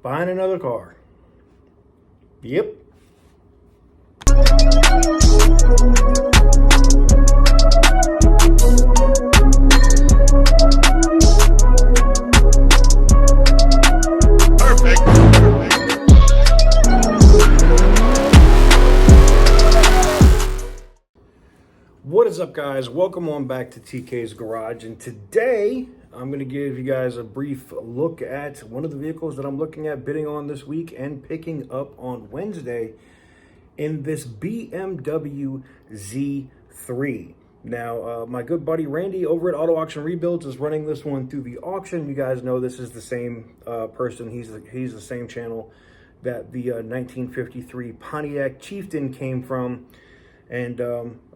buying another car. Yep. What is up, guys? Welcome on back to TK's Garage, and today I'm going to give you guys a brief look at one of the vehicles that I'm looking at bidding on this week and picking up on Wednesday in this BMW Z3. Now, my good buddy Randy over at Auto Auction Rebuilds is running this one through the auction. You guys know this is the same person. He's the same channel that the 1953 Pontiac Chieftain came from. And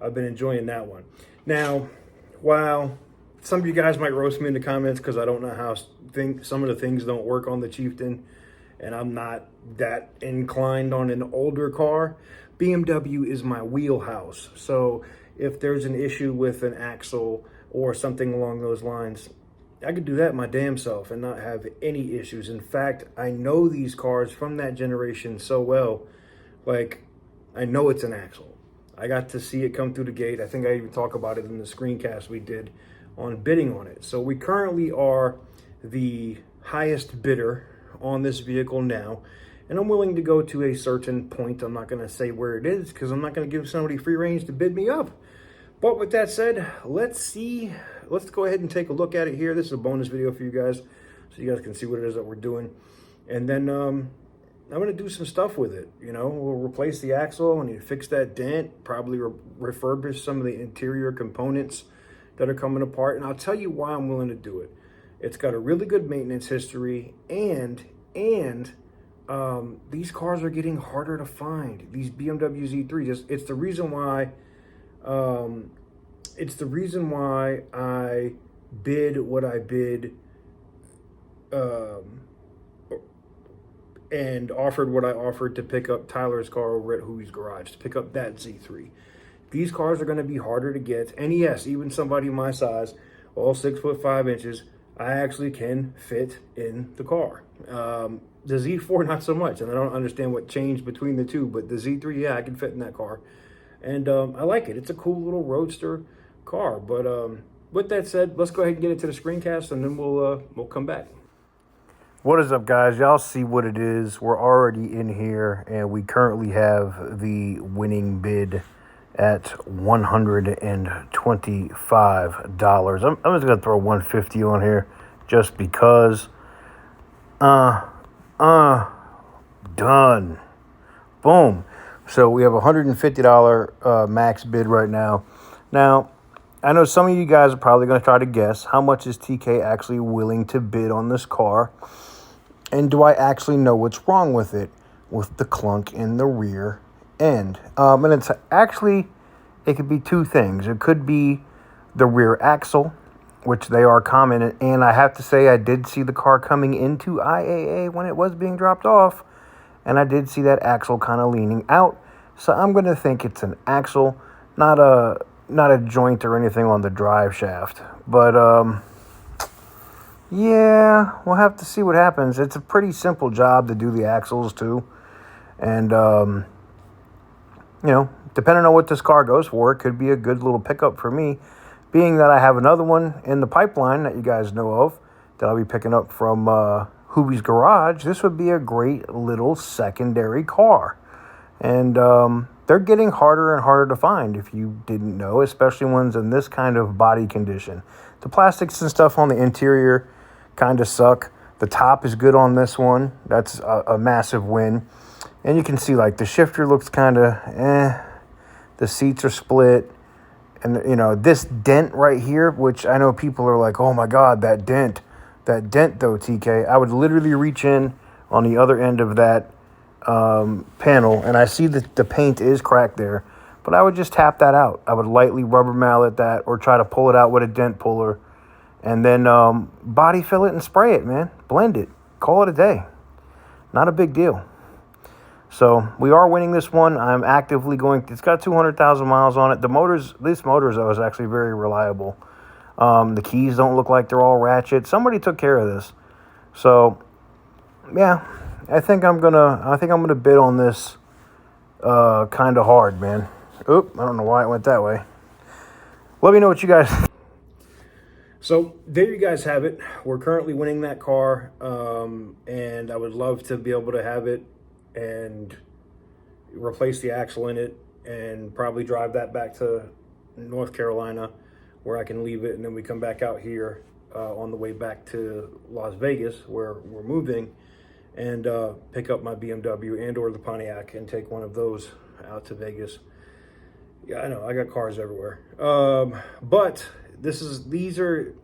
I've been enjoying that one. Now, while some of you guys might roast me in the comments because I don't know how some of the things don't work on the Chieftain, and I'm not that inclined on an older car, BMW is my wheelhouse. So if there's an issue with an axle or something along those lines, I could do that my damn self and not have any issues. In fact, I know these cars from that generation so well, like I know it's an axle. I got to see it come through the gate. I think I even talked about it in the screencast we did on bidding on it. So we currently are the highest bidder on this vehicle now, and I'm willing to go to a certain point. I'm not going to say where it is because I'm not going to give somebody free range to bid me up. But with that said, let's go ahead and take a look at it here. This is a bonus video for you guys, so you guys can see what it is that we're doing. And then I'm going to do some stuff with it. You know, we'll replace the axle. I need to fix that dent, probably refurbish some of the interior components that are coming apart. And I'll tell you why I'm willing to do it. It's got a really good maintenance history, and these cars are getting harder to find. These BMW Z3s. It's the reason why I bid what I bid. And offered what I offered to pick up Tyler's car over at Hooey's Garage, to pick up that Z3. These cars are going to be harder to get. And yes, even somebody my size, all 6'5", I actually can fit in the car. The Z4, not so much. And I don't understand what changed between the two. But the Z3, yeah, I can fit in that car. And I like it. It's a cool little roadster car. But with that said, let's go ahead and get into the screencast, and then we'll come back. What is up, guys? Y'all see what it is. We're already in here, and we currently have the winning bid at $125. I'm just going to throw $150 on here just because. Done. Boom. So we have a $150 max bid right now. Now, I know some of you guys are probably going to try to guess how much is TK actually willing to bid on this car. And do I actually know what's wrong with it, with the clunk in the rear end? And it's actually, it could be two things. It could be the rear axle, which they are common. And I have to say, I did see the car coming into IAA when it was being dropped off. And I did see that axle kind of leaning out. So I'm going to think it's an axle, not a joint or anything on the drive shaft. But, yeah, we'll have to see what happens. It's a pretty simple job to do the axles, too. And, you know, depending on what this car goes for, it could be a good little pickup for me. Being that I have another one in the pipeline that you guys know of that I'll be picking up from Hooey's Garage, this would be a great little secondary car. And they're getting harder and harder to find, if you didn't know, especially ones in this kind of body condition. The plastics and stuff on the interior kind of suck. The top is good on this one. That's a massive win. And you can see, like, the shifter looks kind of The seats are split. And, you know, this dent right here, which I know people are like, oh, my God, that dent. That dent, though, TK. I would literally reach in on the other end of that panel, and I see that the paint is cracked there. But I would just tap that out. I would lightly rubber mallet that or try to pull it out with a dent puller. And then body fill it and spray it, man. Blend it. Call it a day. Not a big deal. So we are winning this one. I'm actively going. It's got 200,000 miles on it. These motors, though, is actually very reliable. The keys don't look like they're all ratchet. Somebody took care of this. So, yeah, I think I'm gonna bid on this kind of hard, man. Oop, I don't know why it went that way. Let me know what you guys. So there you guys have it. We're currently winning that car, and I would love to be able to have it and replace the axle in it and probably drive that back to North Carolina where I can leave it, and then we come back out here on the way back to Las Vegas where we're moving, and pick up my BMW and or the Pontiac and take one of those out to Vegas. Yeah, I know, I got cars everywhere. But these are,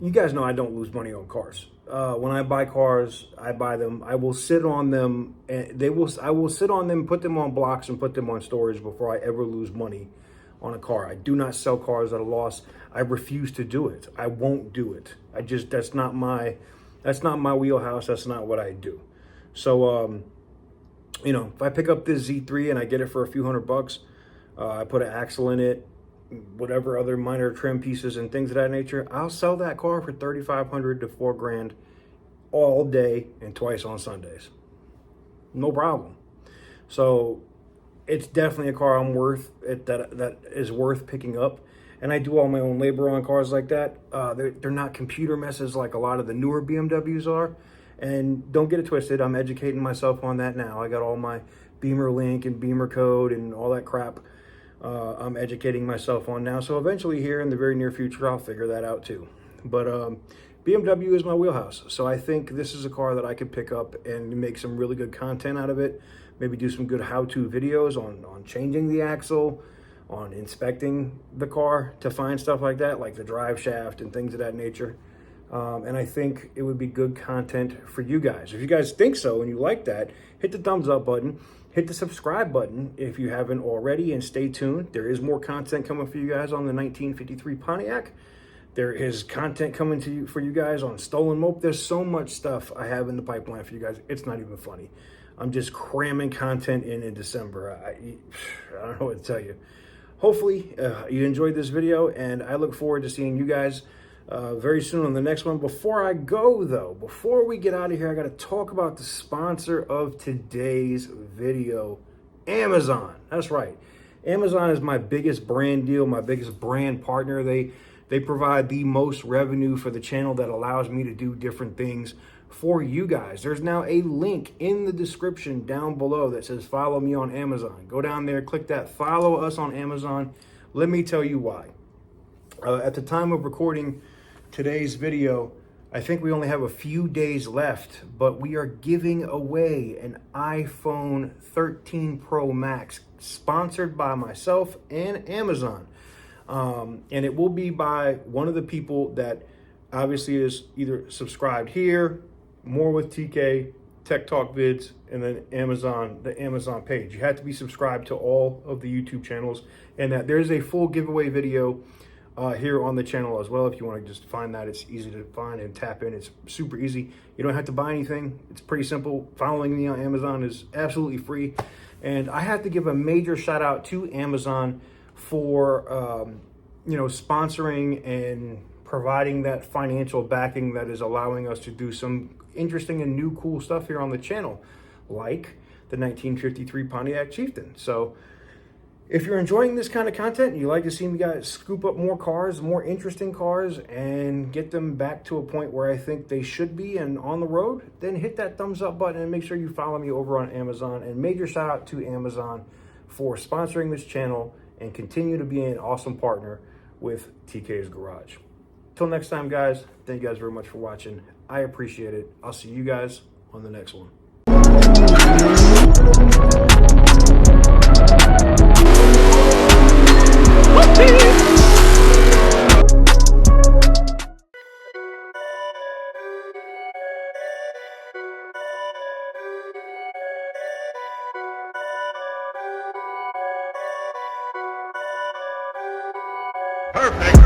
you guys know I don't lose money on cars. When I buy cars, I buy them. I will sit on them, and I will sit on them, put them on blocks, and put them on storage before I ever lose money on a car. I do not sell cars at a loss. I refuse to do it. I won't do it. That's not my wheelhouse. That's not what I do. So, you know, if I pick up this Z3 and I get it for a few $100, I put an axle in it, whatever other minor trim pieces and things of that nature, I'll sell that car for $3,500 to $4,000 all day and twice on Sundays. No problem. So it's definitely a car that is worth picking up. And I do all my own labor on cars like that. They're not computer messes like a lot of the newer BMWs are. And don't get it twisted, I'm educating myself on that now. I got all my Beamer link and Beamer code and all that crap. I'm educating myself on now. So eventually here in the very near future, I'll figure that out too. But BMW is my wheelhouse. So I think this is a car that I could pick up and make some really good content out of it. Maybe do some good how-to videos on changing the axle, on inspecting the car to find stuff like that, like the drive shaft and things of that nature. And I think it would be good content for you guys. If you guys think so and you like that, hit the thumbs up button. Hit the subscribe button if you haven't already, and stay tuned. There is more content coming for you guys on the 1953 Pontiac. There is content coming to you for you guys on Stolen Mope. There's so much stuff I have in the pipeline for you guys. It's not even funny. I'm just cramming content in December. I don't know what to tell you. Hopefully you enjoyed this video, and I look forward to seeing you guys very soon on the next one. Before I go though, before we get out of here, I got to talk about the sponsor of today's video, Amazon. That's right. Amazon is my biggest brand deal, my biggest brand partner. They provide the most revenue for the channel that allows me to do different things for you guys. There's now a link in the description down below that says follow me on Amazon. Go down there, click that, follow us on Amazon. Let me tell you why. At the time of recording today's video, I think we only have a few days left, but we are giving away an iPhone 13 Pro Max sponsored by myself and Amazon. And it will be by one of the people that obviously is either subscribed here, More with TK, Tech Talk Vids, and then the Amazon page. You have to be subscribed to all of the YouTube channels, and that there's a full giveaway video here on the channel as well. If you want to just find that, it's easy to find and tap in. It's super easy. You don't have to buy anything. It's pretty simple. Following me on Amazon is absolutely free. And I have to give a major shout out to Amazon for sponsoring and providing that financial backing that is allowing us to do some interesting and new cool stuff here on the channel, like the 1953 Pontiac Chieftain. So if you're enjoying this kind of content and you like to see me guys scoop up more cars, more interesting cars, and get them back to a point where I think they should be and on the road, then hit that thumbs up button and make sure you follow me over on Amazon. And major shout out to Amazon for sponsoring this channel and continue to be an awesome partner with TK's Garage. Till next time, guys, thank you guys very much for watching. I appreciate it. I'll see you guys on the next one. Perfect.